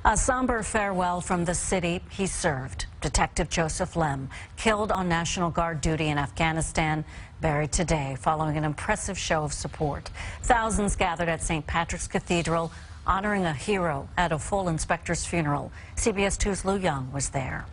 A somber farewell from the city he served. Detective Joseph Lem, killed on National Guard duty in Afghanistan, buried today following an impressive show of support. Thousands gathered at St. Patrick's Cathedral, honoring a hero at a full inspector's funeral. CBS 2's Lou Young was there.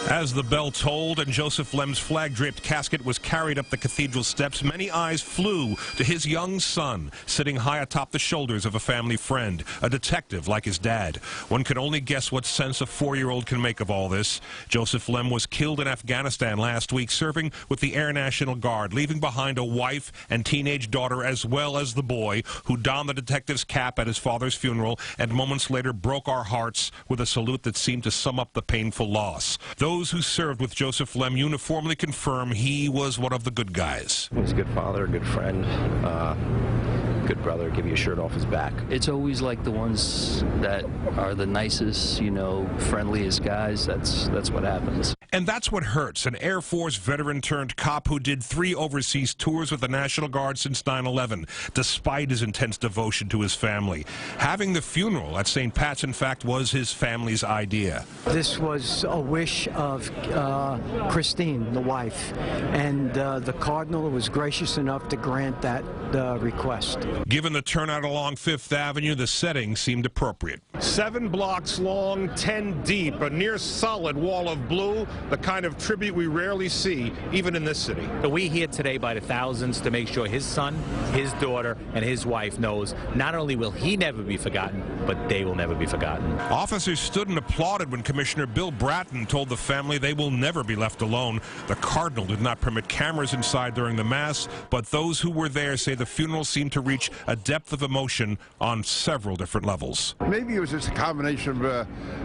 As the bell tolled and Joseph Lem's flag-draped casket was carried up the cathedral steps, many eyes flew to his young son, sitting high atop the shoulders of a family friend, a detective like his dad. One can only guess what sense a 4-year-old can make of all this. Joseph Lem was killed in Afghanistan last week, serving with the Air National Guard, leaving behind a wife and teenage daughter, as well as the boy who donned the detective's cap at his father's funeral and moments later broke our hearts with a salute that seemed to sum up the painful loss. Those who served with Joseph Lem uniformly confirm he was one of the good guys. He was a good father, a good friend, good brother, give you a shirt off his back. It's always like the ones that are the nicest, friendliest guys. That's what happens. And that's what hurts. An Air Force veteran turned cop who did 3 overseas tours with the National Guard since 9/11, despite his intense devotion to his family. Having the funeral at St. Pat's, in fact, was his family's idea. This was a wish of Christine, the wife, and the Cardinal was gracious enough to grant that request. Given the turnout along 5th Avenue, the setting seemed appropriate. 7 blocks long, 10 deep, a near solid wall of blue, the kind of tribute we rarely see, even in this city. So we here today by the thousands to make sure his son, his daughter, and his wife knows not only will he never be forgotten, but they will never be forgotten. Officers stood and applauded when Commissioner Bill Bratton told the family they will never be left alone. The Cardinal did not permit cameras inside during the Mass, but those who were there say the funeral seemed to reach a depth of emotion on several different levels. Maybe it was just a combination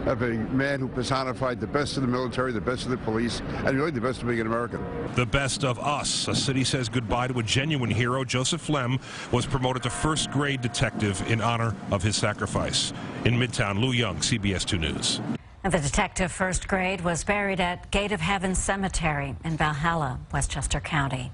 of a man who personified the best of the military, the best of the police, and really the best of being an American. The best of us. A city says goodbye to a genuine hero. Joseph Lem was promoted to first-grade detective in honor of his sacrifice. In Midtown, Lou Young, CBS 2 News. And the detective first grade was buried at Gate of Heaven Cemetery in Valhalla, Westchester County.